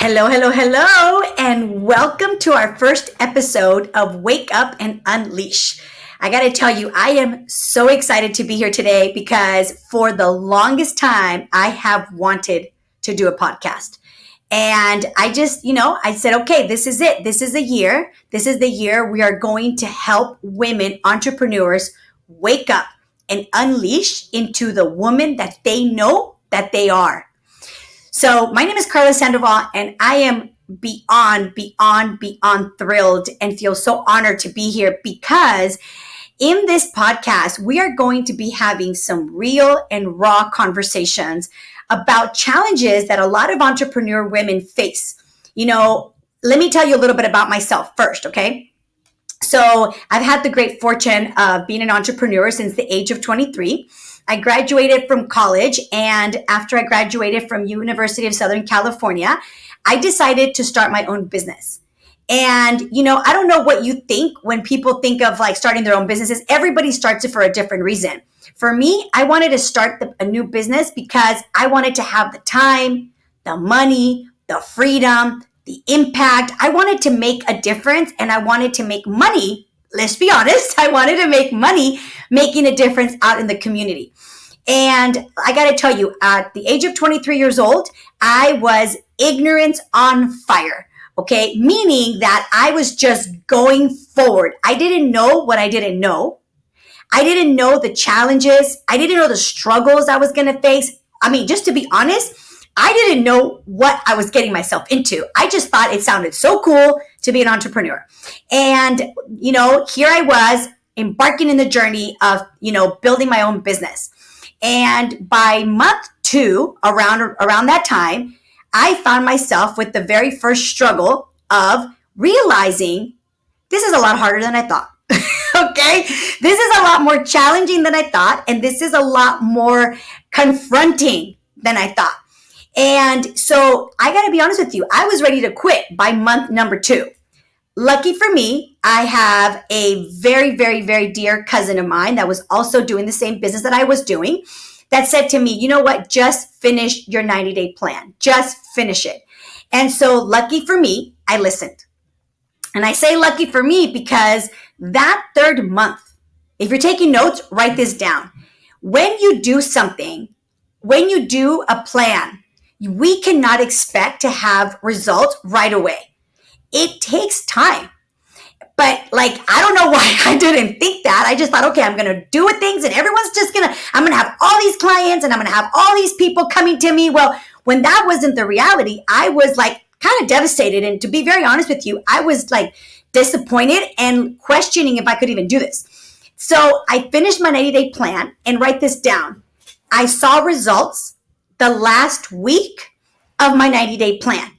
Hello, hello, hello, and welcome to our first episode of Wake Up and Unleash. I got to tell you, I am so excited to be here today because for the longest time, I have wanted to do a podcast. And I said, okay, this is it. This is the year. This is the year we are going to help women entrepreneurs wake up and unleash into the woman that they know that they are. So my name is Carla Sandoval, and I am beyond thrilled and feel so honored to be here because in this podcast, we are going to be having some real and raw conversations about challenges that a lot of entrepreneur women face. Let me tell you a little bit about myself first, okay? So I've had the great fortune of being an entrepreneur since the age of 23. I graduated from college, and after I graduated from University of Southern California, I decided to start my own business. And, I don't know what you think when people think of like starting their own businesses. Everybody starts it for a different reason. For me, I wanted to start a new business because I wanted to have the time, the money, the freedom, the impact. I wanted to make a difference, and I wanted to make money. Let's be honest. I wanted to make money making a difference out in the community. And I got to tell you, at the age of 23 years old, I was ignorance on fire. Okay. Meaning that I was just going forward. I didn't know what I didn't know. I didn't know the challenges. I didn't know the struggles I was going to face. I mean, just to be honest, I didn't know what I was getting myself into. I just thought it sounded so cool to be an entrepreneur. And, here I was embarking in the journey of, building my own business. And by month 2, around that time, I found myself with the very first struggle of realizing this is a lot harder than I thought. Okay. This is a lot more challenging than I thought. And this is a lot more confronting than I thought. And so I got to be honest with you, I was ready to quit by month number 2. Lucky for me, I have a very, very, very dear cousin of mine that was also doing the same business that I was doing that said to me, you know what, just finish your 90-day plan. Just finish it. And so lucky for me, I listened. And I say lucky for me because that third month, if you're taking notes, write this down. When you do something, when you do a plan, we cannot expect to have results right away. It takes time. But I don't know why I didn't think that. I just thought, okay, I'm going to do things and I'm going to have all these clients and I'm going to have all these people coming to me. Well, when that wasn't the reality, I was kind of devastated. And to be very honest with you, I was disappointed and questioning if I could even do this. So I finished my 90-day plan, and write this down. I saw results the last week of my 90-day plan.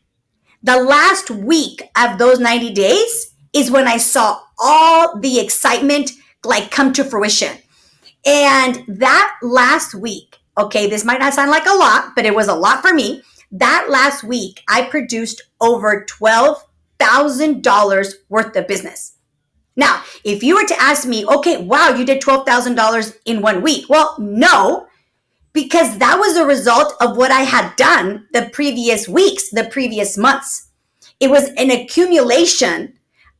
The last week of those 90 days is when I saw all the excitement come to fruition. And that last week, okay, this might not sound like a lot, but it was a lot for me. That last week, I produced over $12,000 worth of business. Now, if you were to ask me, okay, wow, you did $12,000 in 1 week. Well, no, because that was a result of what I had done the previous weeks, the previous months. It was an accumulation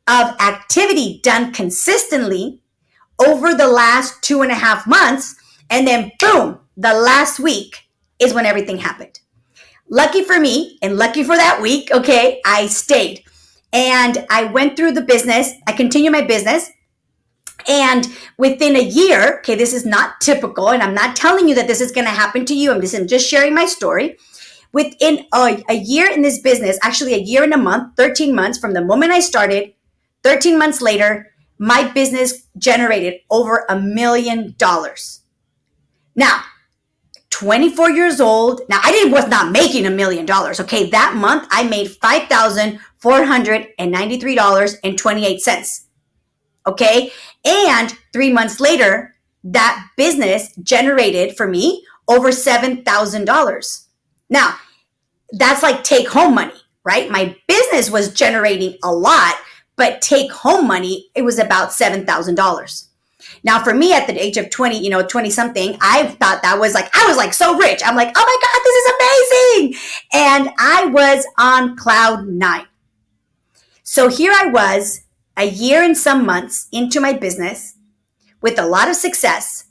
of activity done consistently over the last 2.5 months. And then boom, the last week is when everything happened. Lucky for me and lucky for that week, okay, I stayed. And I went through the business. I continued my business. And within a year, okay, this is not typical, and I'm not telling you that this is going to happen to you. I'm just sharing my story. Within a year in this business, actually a year and a month, 13 months from the moment I started, 13 months later, my business generated over $1 million. Now, 24 years old. Now, was not making $1 million. Okay, that month I made $5,493.28. Okay, and 3 months later, that business generated for me over $7,000. Now, that's take home money, right? My business was generating a lot, but take home money, it was about $7,000. Now, for me at the age of 20, 20 something, I thought that was like, I was like so rich. I'm like, oh my God, this is amazing. And I was on cloud nine. So here I was, a year and some months into my business with a lot of success.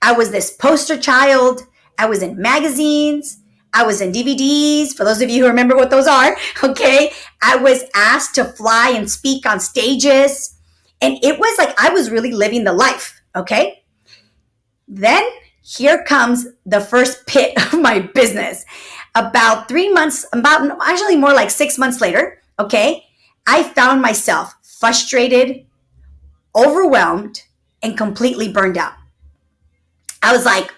I was this poster child. I was in magazines. I was in DVDs, for those of you who remember what those are, okay? I was asked to fly and speak on stages. And it was like I was really living the life, okay? Then here comes the first pit of my business. About 3 months, actually more like 6 months later, okay? I found myself frustrated, overwhelmed, and completely burned out. I was like,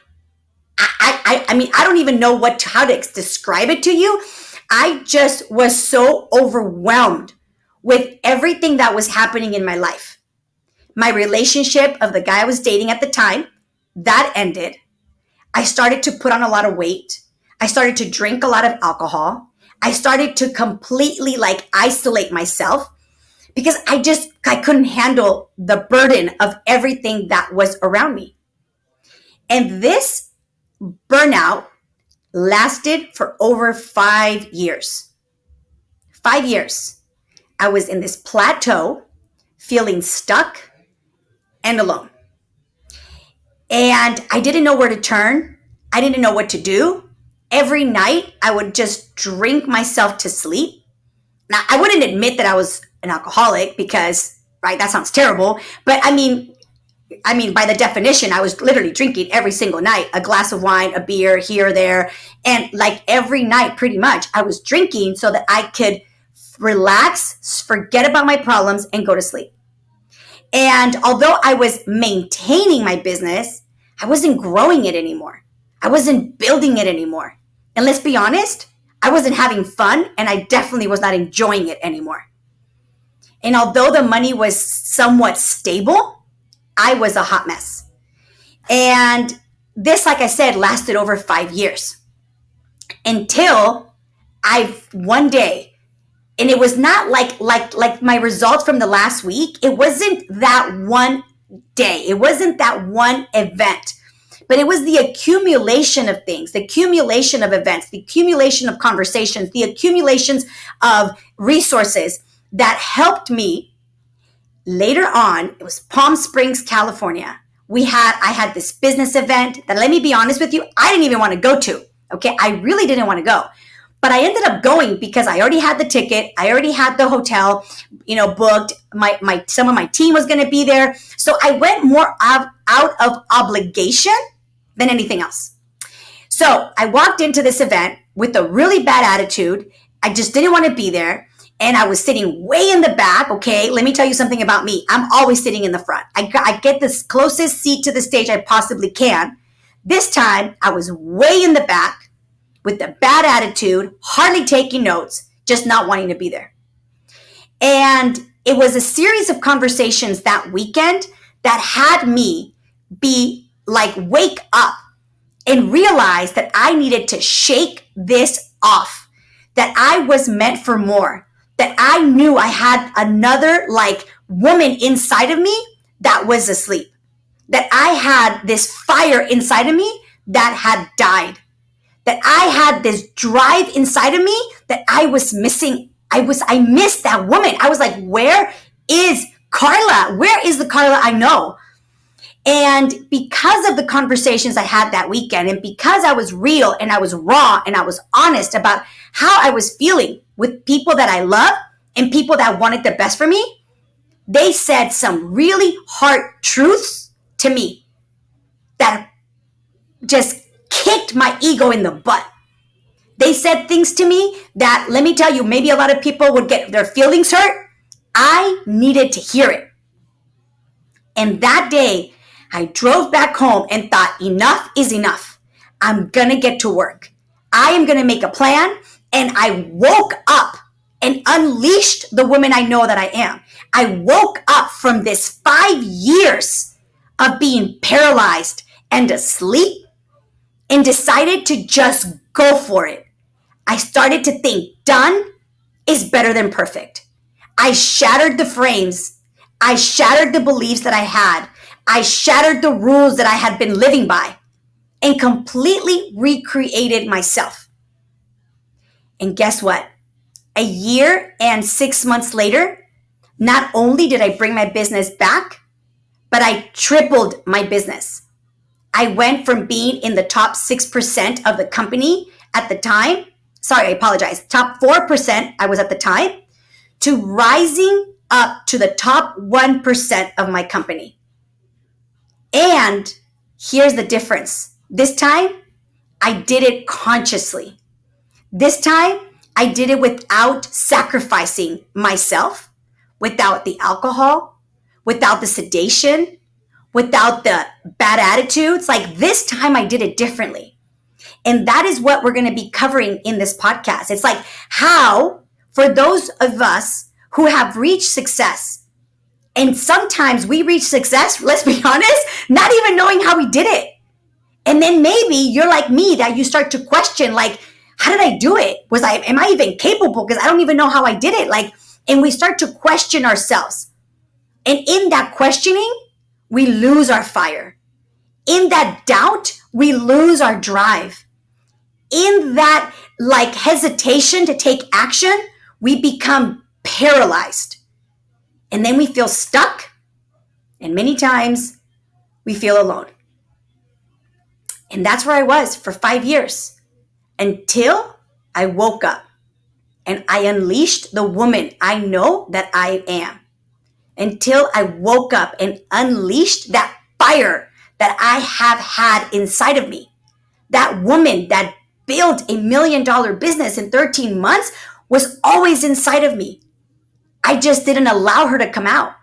I mean, I don't even know how to describe it to you. I just was so overwhelmed with everything that was happening in my life. My relationship of the guy I was dating at the time, that ended. I started to put on a lot of weight. I started to drink a lot of alcohol. I started to completely like isolate myself because I couldn't handle the burden of everything that was around me. And this burnout lasted for over 5 years. 5 years. I was in this plateau, feeling stuck and alone. And I didn't know where to turn. I didn't know what to do. Every night, I would just drink myself to sleep. Now, I wouldn't admit that I was an alcoholic because, right, that sounds terrible. But I mean, by the definition, I was literally drinking every single night, a glass of wine, a beer here, there. And like every night, pretty much, I was drinking so that I could relax, forget about my problems, and go to sleep. And although I was maintaining my business, I wasn't growing it anymore. I wasn't building it anymore. And let's be honest, I wasn't having fun, and I definitely was not enjoying it anymore. And although the money was somewhat stable, I was a hot mess. And this, like I said, lasted over 5 years until one day, and it was not like my results from the last week. It wasn't that one day. It wasn't that one event, but it was the accumulation of things, the accumulation of events, the accumulation of conversations, the accumulations of resources that helped me. Later on, it was Palm Springs, California. I had this business event that, let me be honest with you, I didn't even want to go to. Okay, I really didn't want to go. But I ended up going because I already had the ticket. I already had the hotel, booked. Some of my team was going to be there. So I went more out of obligation than anything else. So I walked into this event with a really bad attitude. I just didn't want to be there. And I was sitting way in the back. Okay, let me tell you something about me. I'm always sitting in the front. I get the closest seat to the stage I possibly can. This time, I was way in the back with the bad attitude, hardly taking notes, just not wanting to be there. And it was a series of conversations that weekend that had me be like, wake up and realize that I needed to shake this off, that I was meant for more, that I knew I had another like woman inside of me that was asleep, that I had this fire inside of me that had died, that I had this drive inside of me that I was missing. I missed that woman. I was like, where is Carla? Where is the Carla I know? And because of the conversations I had that weekend, and because I was real and I was raw and I was honest about how I was feeling with people that I love and people that wanted the best for me, they said some really hard truths to me that just kicked my ego in the butt. They said things to me that, let me tell you, maybe a lot of people would get their feelings hurt. I needed to hear it. And that day, I drove back home and thought, enough is enough. I'm going to get to work. I am going to make a plan. And I woke up and unleashed the woman I know that I am. I woke up from this 5 years of being paralyzed and asleep and decided to just go for it. I started to think done is better than perfect. I shattered the frames. I shattered the beliefs that I had. I shattered the rules that I had been living by and completely recreated myself. And guess what? A year and 6 months later, not only did I bring my business back, but I tripled my business. I went from being in the top 6% of the company at the time. Sorry, I apologize. Top 4% I was at the time, to rising up to the top 1% of my company. And here's the difference. This time, I did it consciously. This time, I did it without sacrificing myself, without the alcohol, without the sedation, without the bad attitudes. Like this time, I did it differently. And that is what we're going to be covering in this podcast. It's like how, for those of us who have reached success, and sometimes we reach success, let's be honest, not even knowing how we did it. And then maybe you're like me, that you start to question, like, how did I do it? Am I even capable? Because I don't even know how I did it. Like, and we start to question ourselves. And in that questioning, we lose our fire. In that doubt, we lose our drive. In that like hesitation to take action, we become paralyzed. And then we feel stuck. And many times we feel alone. And that's where I was for 5 years, until I woke up and I unleashed the woman I know that I am. Until I woke up and unleashed that fire that I have had inside of me. That woman that built $1 million business in 13 months was always inside of me. I just didn't allow her to come out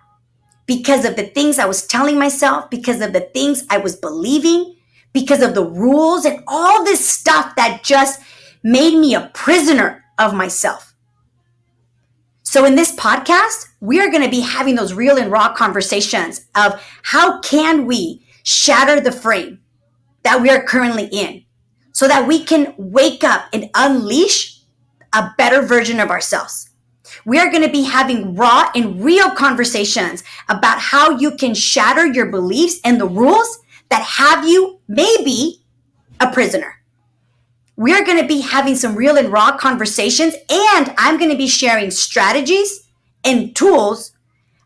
because of the things I was telling myself, because of the things I was believing, because of the rules and all this stuff that just made me a prisoner of myself. So in this podcast, we are going to be having those real and raw conversations of how can we shatter the frame that we are currently in so that we can wake up and unleash a better version of ourselves. We are going to be having raw and real conversations about how you can shatter your beliefs and the rules that have you maybe a prisoner. We are going to be having some real and raw conversations, and I'm going to be sharing strategies and tools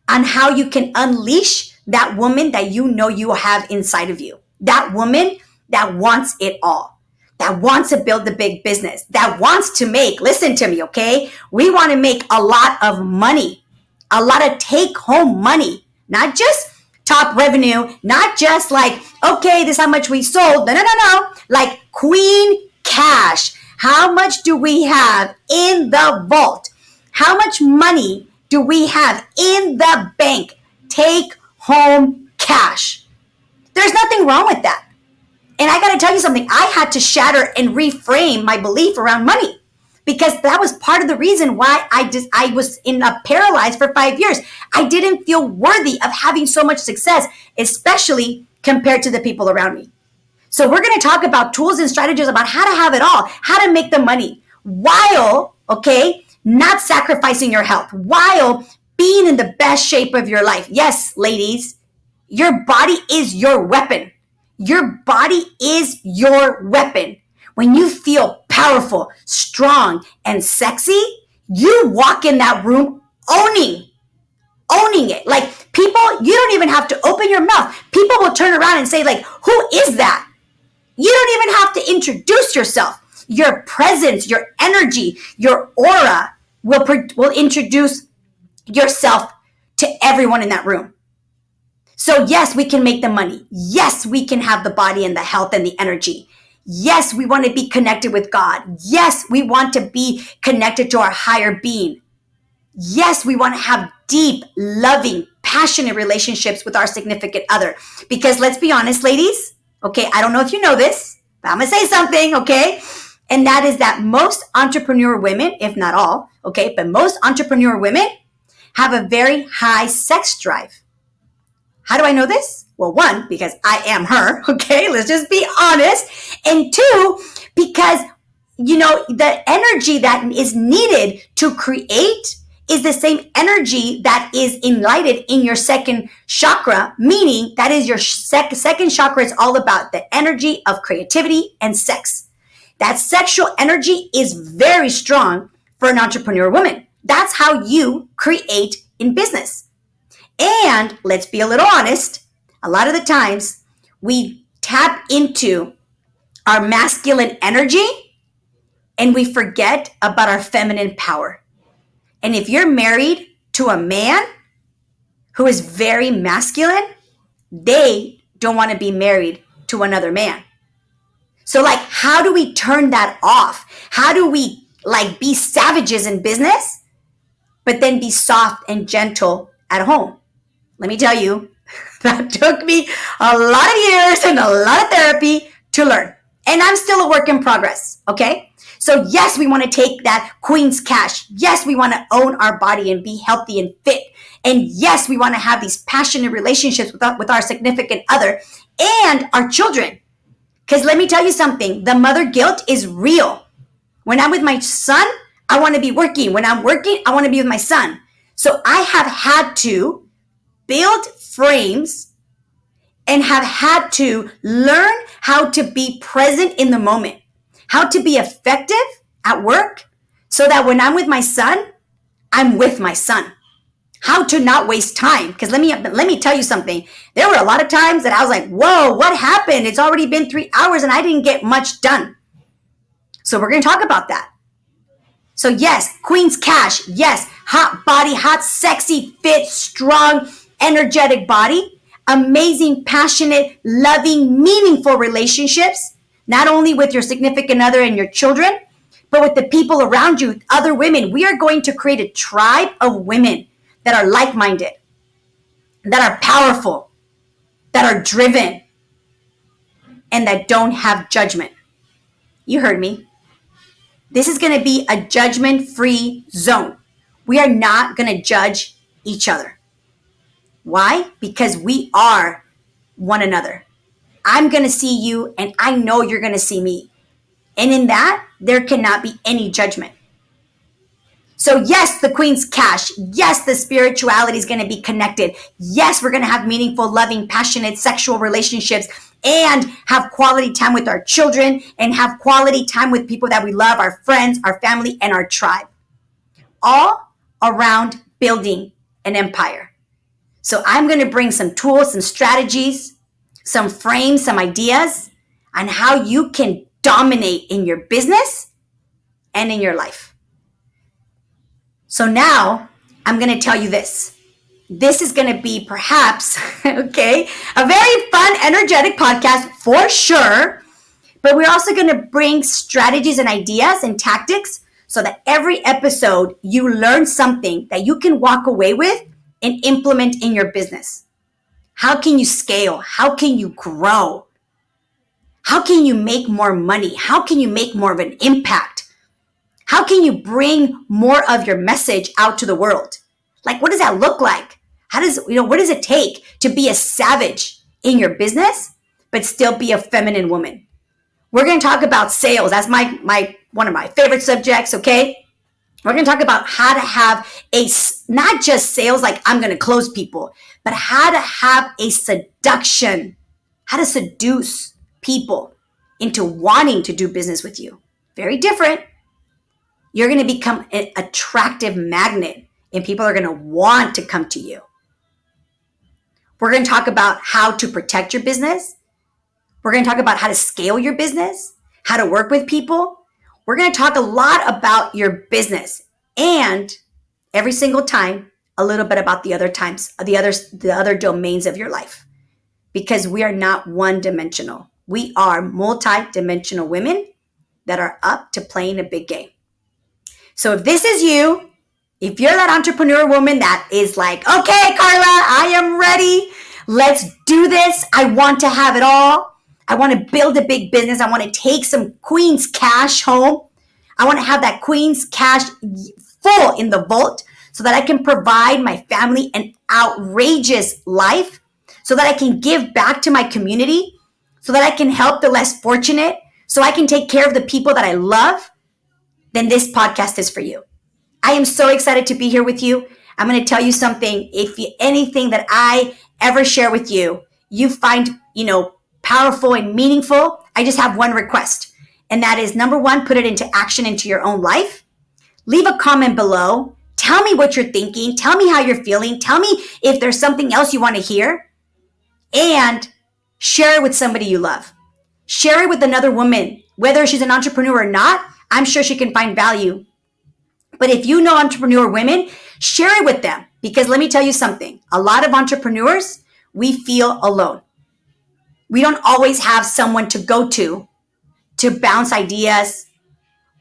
on how you can unleash that woman that you know you have inside of you. That woman that wants it all, that wants to build the big business, that wants to make, listen to me, okay? We want to make a lot of money, a lot of take home money, not just top revenue, not just like, okay, this is how much we sold. No. Like queen cash. How much do we have in the vault? How much money do we have in the bank? Take home cash. There's nothing wrong with that. And I got to tell you something. I had to shatter and reframe my belief around money, because that was part of the reason why I was paralyzed for 5 years. I didn't feel worthy of having so much success, especially compared to the people around me. So we're going to talk about tools and strategies about how to have it all, how to make the money while, okay, not sacrificing your health, while being in the best shape of your life. Yes, ladies, your body is your weapon. Your body is your weapon. When you feel powerful, strong, and sexy, you walk in that room owning it. Like people, you don't even have to open your mouth. People will turn around and say, like, who is that? You don't even have to introduce yourself. Your presence, your energy, your aura will introduce yourself to everyone in that room. So yes, we can make the money. Yes, we can have the body and the health and the energy. Yes, we want to be connected with God. Yes, we want to be connected to our higher being. Yes, we want to have deep, loving, passionate relationships with our significant other. Because let's be honest, ladies, okay, I don't know if you know this, but I'm going to say something, okay? And that is that most entrepreneur women, if not all, okay, but most entrepreneur women have a very high sex drive. How do I know this? Well, one, because I am her, okay? Let's just be honest. And two, because, you know, the energy that is needed to create is the same energy that is enlightened in your second chakra, meaning that is your second chakra is all about the energy of creativity and sex. That sexual energy is very strong for an entrepreneur woman. That's how you create in business. And let's be a little honest, a lot of the times we tap into our masculine energy and we forget about our feminine power. And if you're married to a man who is very masculine, they don't want to be married to another man. So like, how do we turn that off? How do we like be savages in business, but then be soft and gentle at home? Let me tell you, that took me a lot of years and a lot of therapy to learn. And I'm still a work in progress, okay? So yes, we want to take that queen's cash. Yes, we want to own our body and be healthy and fit. And yes, we want to have these passionate relationships with our significant other and our children. Because let me tell you something, the mother guilt is real. When I'm with my son, I want to be working. When I'm working, I want to be with my son. So I have had to build frames and have had to learn how to be present in the moment, how to be effective at work so that when I'm with my son, I'm with my son. How to not waste time. Because let me tell you something. There were a lot of times that I was like, whoa, what happened? It's already been 3 hours and I didn't get much done. So we're going to talk about that. So yes, queen's cash. Yes, hot body, hot, sexy, fit, strong, energetic body. Amazing, passionate, loving, meaningful relationships. Not only with your significant other and your children, but with the people around you, other women. We are going to create a tribe of women that are like-minded, that are powerful, that are driven, and that don't have judgment. You heard me. This is going to be a judgment-free zone. We are not going to judge each other. Why? Because we are one another. I'm going to see you, and I know you're going to see me. And in that, there cannot be any judgment. So yes, the queen's cash. Yes, the spirituality is going to be connected. Yes, we're going to have meaningful, loving, passionate, sexual relationships and have quality time with our children and have quality time with people that we love, our friends, our family, and our tribe. All around building an empire. So I'm going to bring some tools, some strategies, some frames, some ideas on how you can dominate in your business and in your life. So now I'm going to tell you this. This is going to be perhaps, okay, a very fun, energetic podcast for sure. But we're also going to bring strategies and ideas and tactics so that every episode you learn something that you can walk away with and implement in your business. How can you scale? How can you grow? How can you make more money? How can you make more of an impact? How can you bring more of your message out to the world? Like, what does that look like? What does it take to be a savage in your business, but still be a feminine woman? We're going to talk about sales. That's one of my favorite subjects, okay? We're going to talk about how to have not just sales like I'm going to close people, but how to have a seduction, how to seduce people into wanting to do business with you. Very different. You're going to become an attractive magnet and people are going to want to come to you. We're going to talk about how to protect your business. We're going to talk about how to scale your business, how to work with people. We're going to talk a lot about your business and every single time a little bit about the other domains of your life, because we are not one-dimensional. We are multi-dimensional women that are up to playing a big game. So if this is you, if you're that entrepreneur woman that is like, okay, Carla, I am ready. Let's do this. I want to have it all. I want to build a big business. I want to take some queen's cash home. I want to have that queen's cash full in the vault so that I can provide my family an outrageous life, so that I can give back to my community, so that I can help the less fortunate, so I can take care of the people that I love. Then this podcast is for you. I am so excited to be here with you. I'm going to tell you something. If anything that I ever share with you, you find, powerful and meaningful, I just have one request. And that is, number one, put it into action into your own life. Leave a comment below. Tell me what you're thinking. Tell me how you're feeling. Tell me if there's something else you want to hear. And share it with somebody you love. Share it with another woman, whether she's an entrepreneur or not. I'm sure she can find value. But if you know entrepreneur women, share it with them. Because let me tell you something. A lot of entrepreneurs, we feel alone. We don't always have someone to go to bounce ideas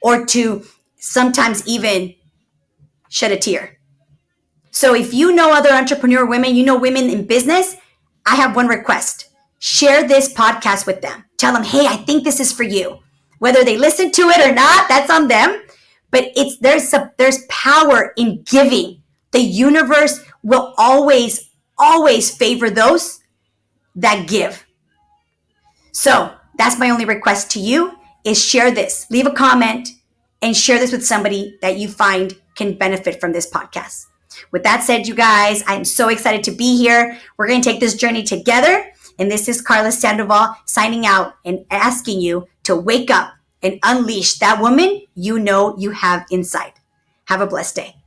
or to sometimes even shed a tear. So if you know other entrepreneur women, you know women in business, I have one request. Share this podcast with them. Tell them, hey, I think this is for you. Whether they listen to it or not, that's on them. But there's power in giving. The universe will always favor those that give. So that's my only request to you is share this. Leave a comment and share this with somebody that you find can benefit from this podcast. With that said, you guys, I'm so excited to be here. We're going to take this journey together. And this is Carla Sandoval signing out and asking you to wake up and unleash that woman you know you have inside. Have a blessed day.